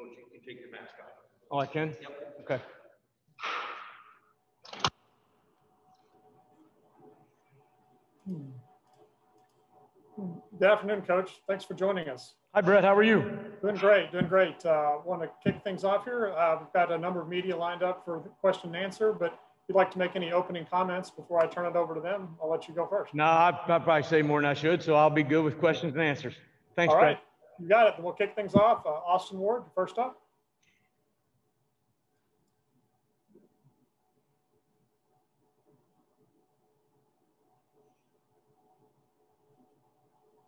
Coach, you can take your mask off. Oh, I can? Yep. Okay. Good afternoon, Coach. Thanks for joining us. Hi, Brett. How are you? Doing great, doing great. Want to kick things off here. We've got a number of media lined up for the question and answer, but if you'd like to make any opening comments before I turn it over to them, I'll let you go first. No, I'll probably say more than I should, so I'll be good with questions and answers. Thanks, All right. Brett. You got it. We'll kick things off. Austin Ward, first up.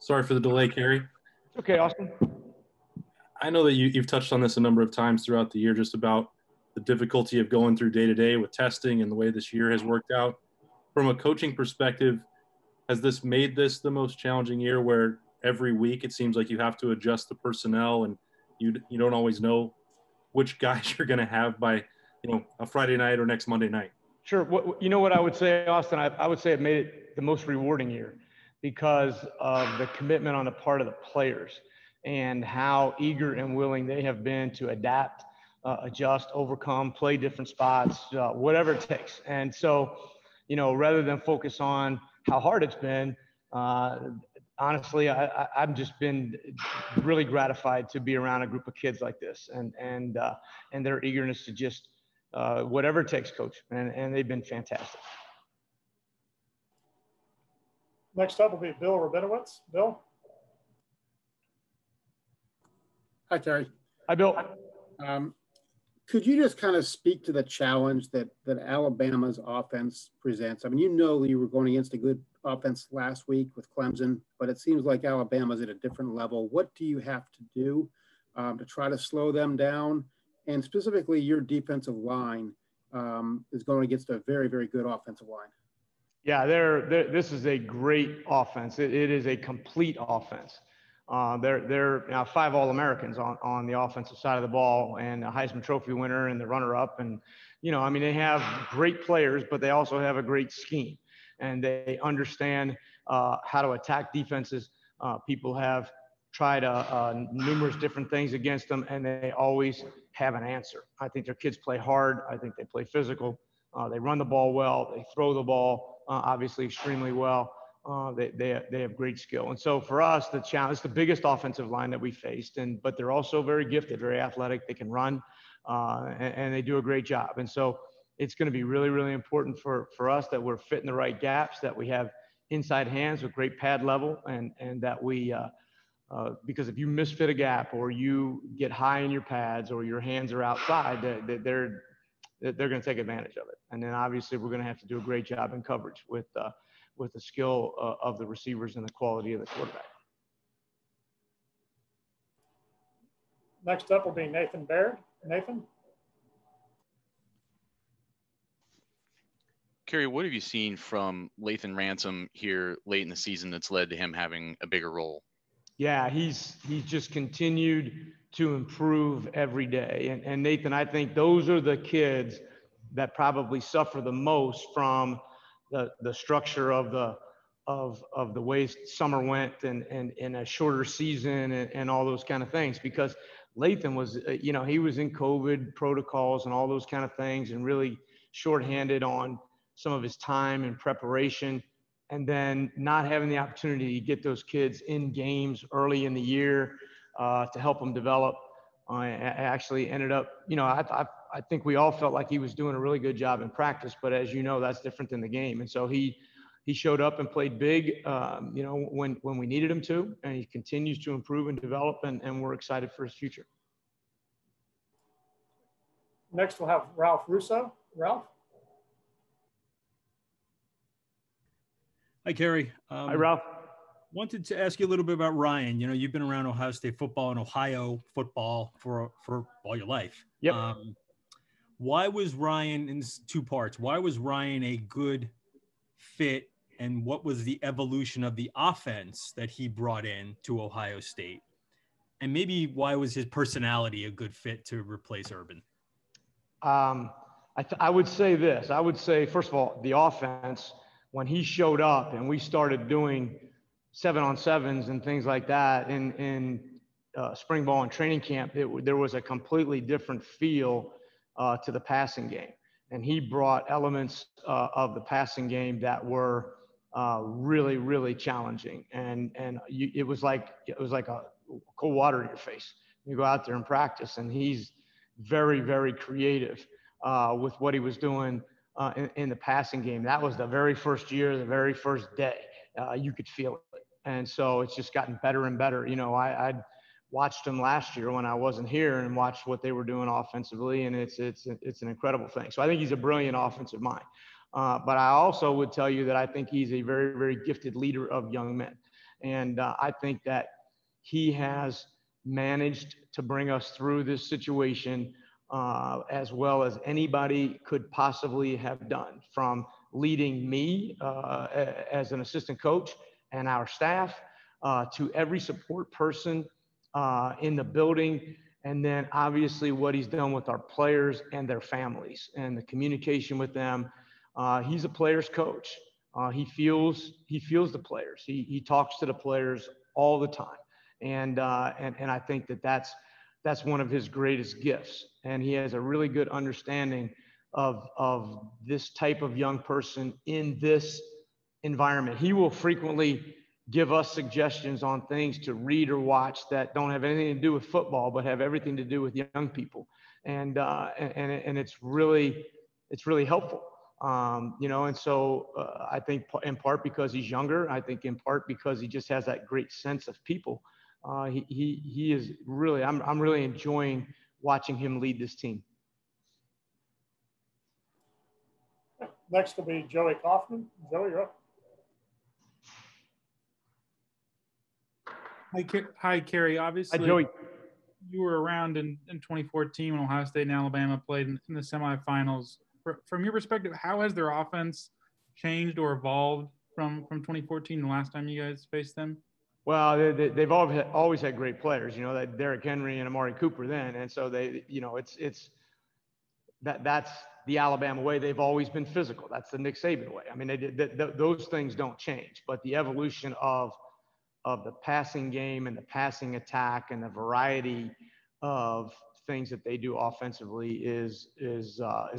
Sorry for the delay, Kerry. Okay, Austin. I know that you've touched on this a number of times throughout the year, just about the difficulty of going through day-to-day with testing and the way this year has worked out. From a coaching perspective, has this made this the most challenging year where every week it seems like you have to adjust the personnel and you don't always know which guys you're going to have by, a Friday night or next Monday night? Sure. What I would say, Austin, I would say it made it the most rewarding year because of the commitment on the part of the players and how eager and willing they have been to adapt, adjust, overcome, play different spots, whatever it takes. And so, rather than focus on how hard it's been, honestly, I've just been really gratified to be around a group of kids like this and their eagerness to just whatever it takes, Coach. And they've been fantastic. Next up will be Bill Rabinowitz. Bill. Hi, Terry. Hi, Bill. Could you just kind of speak to the challenge that Alabama's offense presents? I mean, you were going against a good offense last week with Clemson, but it seems like Alabama's at a different level. What do you have to do to try to slow them down? And specifically, your defensive line is going against a very, very good offensive line. Yeah, this is a great offense. It is a complete offense. They're now 5 All-Americans on the offensive side of the ball and a Heisman Trophy winner and the runner-up. And, they have great players, but they also have a great scheme. And they understand how to attack defenses. People have tried numerous different things against them, and they always have an answer. I think their kids play hard. I think they play physical. They run the ball well. They throw the ball, obviously, extremely well. They have great skill. And so for us, the challenge is the biggest offensive line that we faced, but they're also very gifted, very athletic. They can run, and they do a great job. And so it's going to be really, really important for us that we're fitting the right gaps, that we have inside hands with great pad level, and that we because if you misfit a gap or you get high in your pads or your hands are outside, they're going to take advantage of it. And then obviously we're going to have to do a great job in coverage with the skill of the receivers and the quality of the quarterback. Next up will be Nathan Baird. Nathan. Kerry, what have you seen from Lathan Ransom here late in the season that's led to him having a bigger role? Yeah, he's just continued to improve every day. And Nathan, I think those are the kids that probably suffer the most from the structure of the way summer went and in a shorter season and all those kind of things, because Lathan was, he was in COVID protocols and all those kind of things and really shorthanded on some of his time and preparation, and then not having the opportunity to get those kids in games early in the year to help them develop. I actually ended up, I think we all felt like he was doing a really good job in practice, but as you know, that's different than the game. And so he showed up and played big, when we needed him to, and he continues to improve and develop, and we're excited for his future. Next, we'll have Ralph Russo. Ralph. Hi, Kerry. Hi, Ralph. Wanted to ask you a little bit about Ryan. You've been around Ohio State football and Ohio football for all your life. Yep. Why was Ryan, in 2 parts, why was Ryan a good fit, and what was the evolution of the offense that he brought in to Ohio State? And maybe why was his personality a good fit to replace Urban? I would say this. I would say, first of all, the offense, when he showed up and we started doing 7-on-7s and things like that in spring ball and training camp, there was a completely different feel to the passing game. And he brought elements of the passing game that were really, really challenging. And it was like a cold water in your face. You go out there and practice, and he's very, very creative with what he was doing in the passing game. That was the very first year, the very first day. You could feel it. And so it's just gotten better and better. You know, I watched them last year when I wasn't here and watched what they were doing offensively, and it's an incredible thing. So I think he's a brilliant offensive mind. But I also would tell you that I think he's a very, very gifted leader of young men. And I think that he has managed to bring us through this situation as well as anybody could possibly have done, from leading me as an assistant coach and our staff to every support person in the building. And then obviously what he's done with our players and their families and the communication with them. He's a player's coach. He feels the players. He talks to the players all the time. And I think that's one of his greatest gifts. And he has a really good understanding of this type of young person in this environment. He will frequently give us suggestions on things to read or watch that don't have anything to do with football, but have everything to do with young people. And it's really helpful. You know, and so I think in part because he's younger, I think in part because he just has that great sense of people. He is really, I'm really enjoying watching him lead this team. Next will be Joey Kaufman. Joey, you're up. Hi, Kerry. Obviously, Hi, Joey. You were around in 2014 when Ohio State and Alabama played in the semifinals. From your perspective, how has their offense changed or evolved from 2014, the last time you guys faced them? Well, they've always had great players, you know, that Derrick Henry and Amari Cooper then. And so they, you know, that's the Alabama way. They've always been physical. That's the Nick Saban way. I mean, those things don't change, but the evolution of the passing game and the passing attack and the variety of things that they do offensively is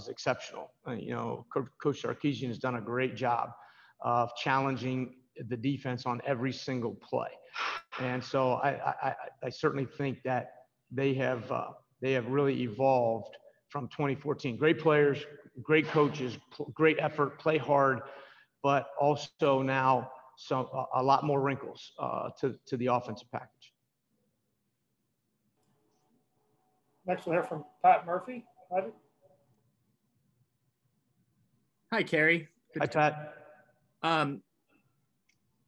exceptional. You know, Coach Sarkisian has done a great job of challenging the defense on every single play. And so I certainly think that they have really evolved from 2014. Great players, great coaches, great effort, play hard, but also now a lot more wrinkles to the offensive package. Next we'll hear from Pat Murphy. Hi, Kerry. Hi, Pat.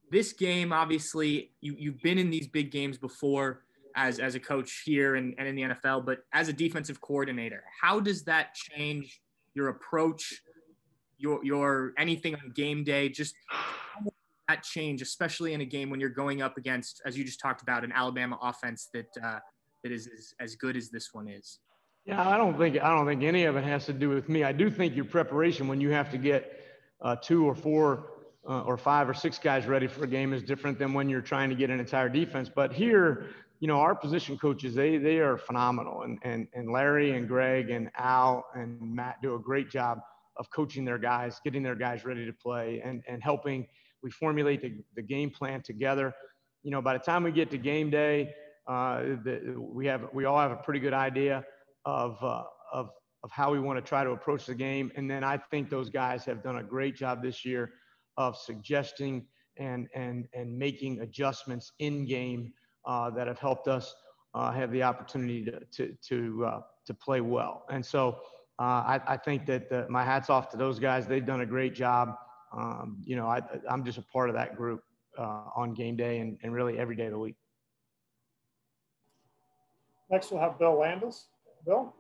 This game, obviously, you've been in these big games before as a coach here and in the NFL, but as a defensive coordinator, how does that change your approach, your anything on game day? Just how does that change, especially in a game when you're going up against, as you just talked about, an Alabama offense that is as good as this one is? Yeah, I don't think any of it has to do with me. I do think your preparation when you have to get 2 or 4 or 5 or 6 guys ready for a game is different than when you're trying to get an entire defense. But here, you know, our position coaches, they are phenomenal. And Larry and Greg and Al and Matt do a great job of coaching their guys, getting their guys ready to play and helping. We formulate the game plan together. You know, by the time we get to game day, we all have a pretty good idea of how we want to try to approach the game. And then I think those guys have done a great job this year of suggesting and making adjustments in game that have helped us have the opportunity to play well. And so I think that my hat's off to those guys. They've done a great job. You know, I'm just a part of that group on game day and really every day of the week. Next we'll have Bill Landis. Bill?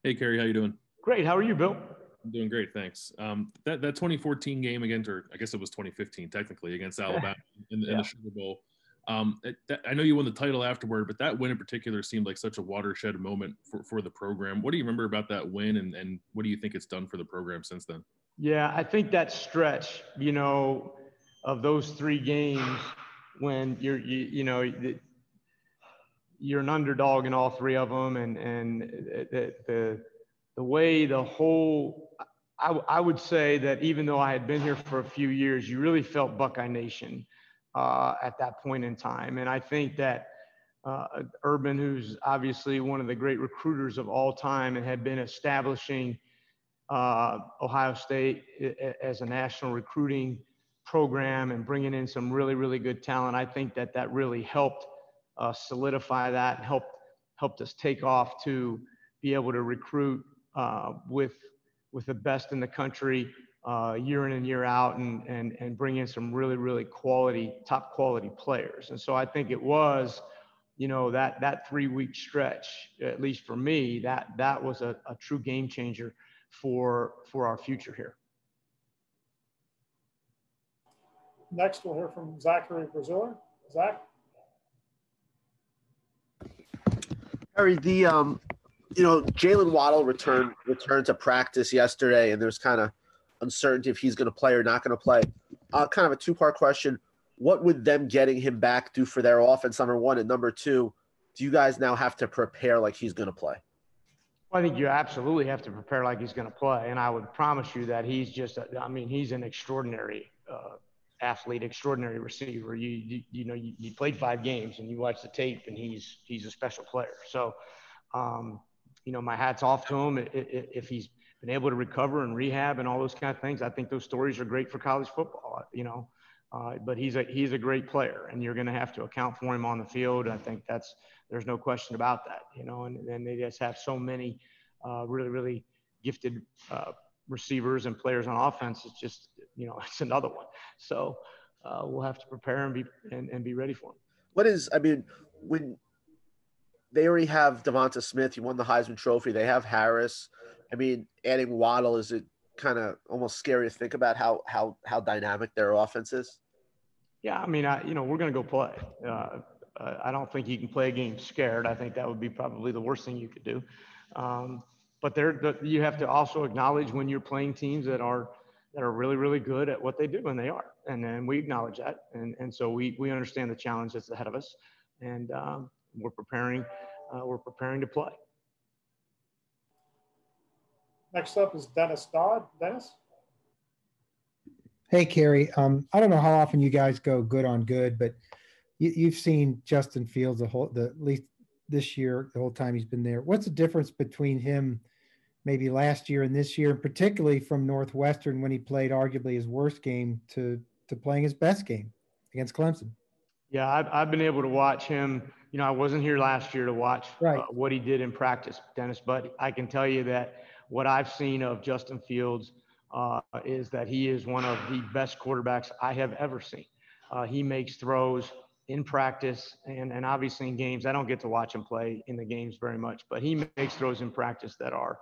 Hey, Kerry, how you doing? Great. How are you, Bill? I'm doing great, thanks. That 2014 game against, or I guess it was 2015 technically, against Alabama in the Sugar Bowl. I know you won the title afterward, but that win in particular seemed like such a watershed moment for the program. What do you remember about that win, and what do you think it's done for the program since then? Yeah, I think that stretch, you know, of those 3 games when you're an underdog in all 3 of them, and the way the whole, I would say that even though I had been here for a few years, you really felt Buckeye Nation at that point in time. And I think that Urban, who's obviously one of the great recruiters of all time and had been establishing Ohio State as a national recruiting program and bringing in some really, really good talent, I think that really helped solidify that and helped us take off to be able to recruit with the best in the country year in and year out, and bring in some really, really top quality players. And so I think it was, that 3-week stretch, at least for me, that was a true game changer for our future here. Next, we'll hear from Zachary Braziller. Zach? Harry, Jalen Waddle returned to practice yesterday, and there's kind of uncertainty if he's going to play or not going to play. Kind of a 2-part question. What would them getting him back do for their offense, number one? And number two, do you guys now have to prepare like he's going to play? Well, I think you absolutely have to prepare like he's going to play. And I would promise you that he's he's an extraordinary athlete, extraordinary receiver. You played 5 games and you watch the tape, and he's a special player. So, my hat's off to him. If he's been able to recover and rehab and all those kind of things, I think those stories are great for college football, but he's a great player, and you're going to have to account for him on the field. I think there's no question about that, and they just have so many really, really gifted receivers and players on offense. It's just, it's another one. So we'll have to prepare and be ready for him. When they already have DeVonta Smith, he won the Heisman Trophy. They have Harris. Adding Waddle, is it kind of almost scary to think about how dynamic their offense is? Yeah, we're going to go play. I don't think you can play a game scared. I think that would be probably the worst thing you could do. But you have to also acknowledge when you're playing teams that are really, really good at what they do, and they are. And then we acknowledge that. And so we understand the challenge that's ahead of us. And we're preparing to play. Next up is Dennis Dodd. Dennis? Hey, Kerry. I don't know how often you guys go good on good, but you've seen Justin Fields at least this year, the whole time he's been there. What's the difference between him maybe last year and this year, and particularly from Northwestern when he played arguably his worst game to playing his best game against Clemson? Yeah, I've been able to watch him. I wasn't here last year to watch what he did in practice, Dennis, but I can tell you that what I've seen of Justin Fields is that he is one of the best quarterbacks I have ever seen. He makes throws in practice and obviously in games. I don't get to watch him play in the games very much, but he makes throws in practice that are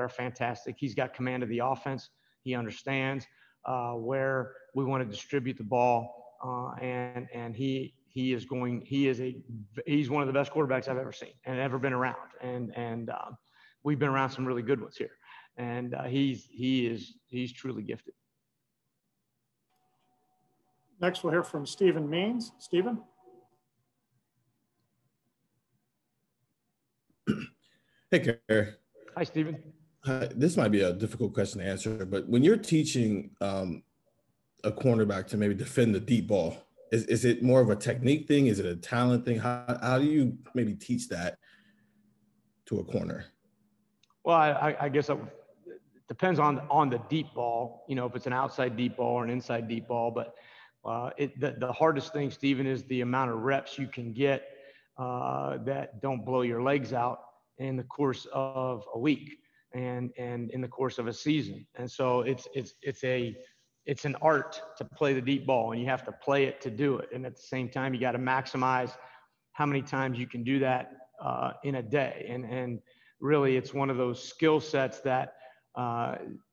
fantastic. He's got command of the offense. He understands where we want to distribute the ball, and he's one of the best quarterbacks I've ever seen and ever been around. And we've been around some really good ones here, and he's truly gifted. Next, we'll hear from Stephen Means. Stephen? Hey, Kerry. Hi, Stephen. This might be a difficult question to answer, but when you're teaching a cornerback to maybe defend the deep ball, is it more of a technique thing? Is it a talent thing? How do you maybe teach that to a corner? Well, I guess it depends on the deep ball, if it's an outside deep ball or an inside deep ball. But the hardest thing, Stephen, is the amount of reps you can get that don't blow your legs out in the course of a week and in the course of a season. And so it's an art to play the deep ball, and you have to play it to do it. And at the same time, you got to maximize how many times you can do that in a day. And really, it's one of those skill sets that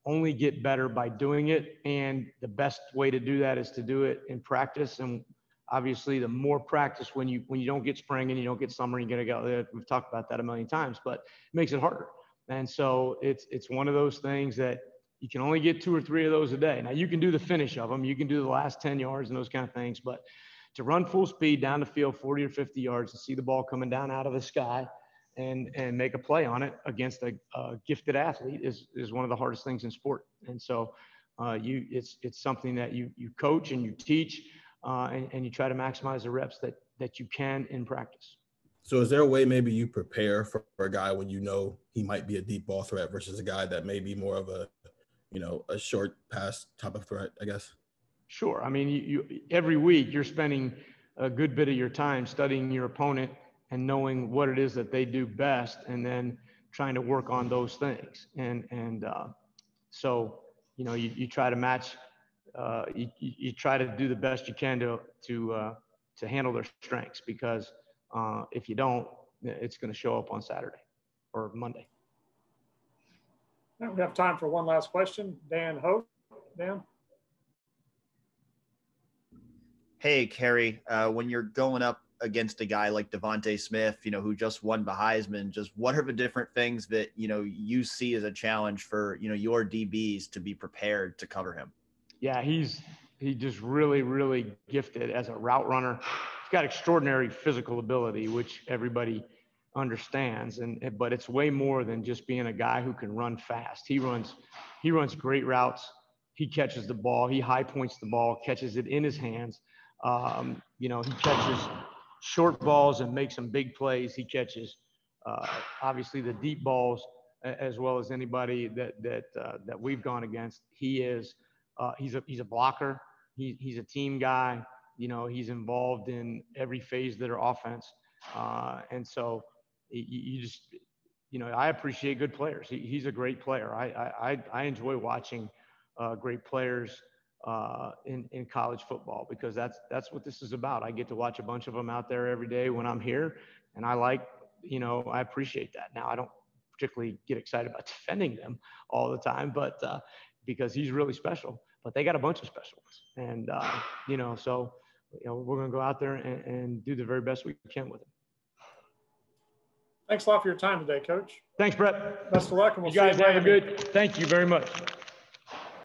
only get better by doing it. And the best way to do that is to do it in practice. And obviously, the more practice, when you don't get spring and you don't get summer, you're going to go. We've talked about that a million times, but it makes it harder. And so it's one of those things that You can only get 2 or 3 of those a day. Now, you can do the finish of them. You can do the last 10 yards and those kind of things. But to run full speed down the field 40 or 50 yards and see the ball coming down out of the sky and make a play on it against a gifted athlete is one of the hardest things in sport. And so it's something that you coach and you teach and you try to maximize the reps that you can in practice. So is there a way maybe you prepare for a guy when you know he might be a deep ball threat versus a guy that may be more of a short pass type of threat, I guess? Sure. I mean, you every week you're spending a good bit of your time studying your opponent and knowing what it is that they do best, and then trying to work on those things. So, you try to match, you try to do the best you can to handle their strengths, because if you don't, it's going to show up on Saturday or Monday. Now we have time for one last question. Dan Hope. Dan? Hey, Kerry, when you're going up against a guy like DeVonta Smith, who just won the Heisman, just what are the different things that, you see as a challenge for, your DBs to be prepared to cover him? Yeah, he's just really, really gifted as a route runner. He's got extraordinary physical ability, which everybody understands, but it's way more than just being a guy who can run fast. He runs great routes. He catches the ball. He high points the ball, catches it in his hands. He catches short balls and makes some big plays. He catches obviously the deep balls as well as anybody that we've gone against. He's a blocker. He's a team guy. He's involved in every phase of their offense. And so you just, I appreciate good players. He's a great player. I enjoy watching great players in college football, because that's what this is about. I get to watch a bunch of them out there every day when I'm here, and I appreciate that. Now, I don't particularly get excited about defending them all the time, but because he's really special. But they got a bunch of specials, and so we're going to go out there and do the very best we can with him. Thanks a lot for your time today, Coach. Thanks, Brett. Best of luck, and we'll you guys have a good. Thank you very much.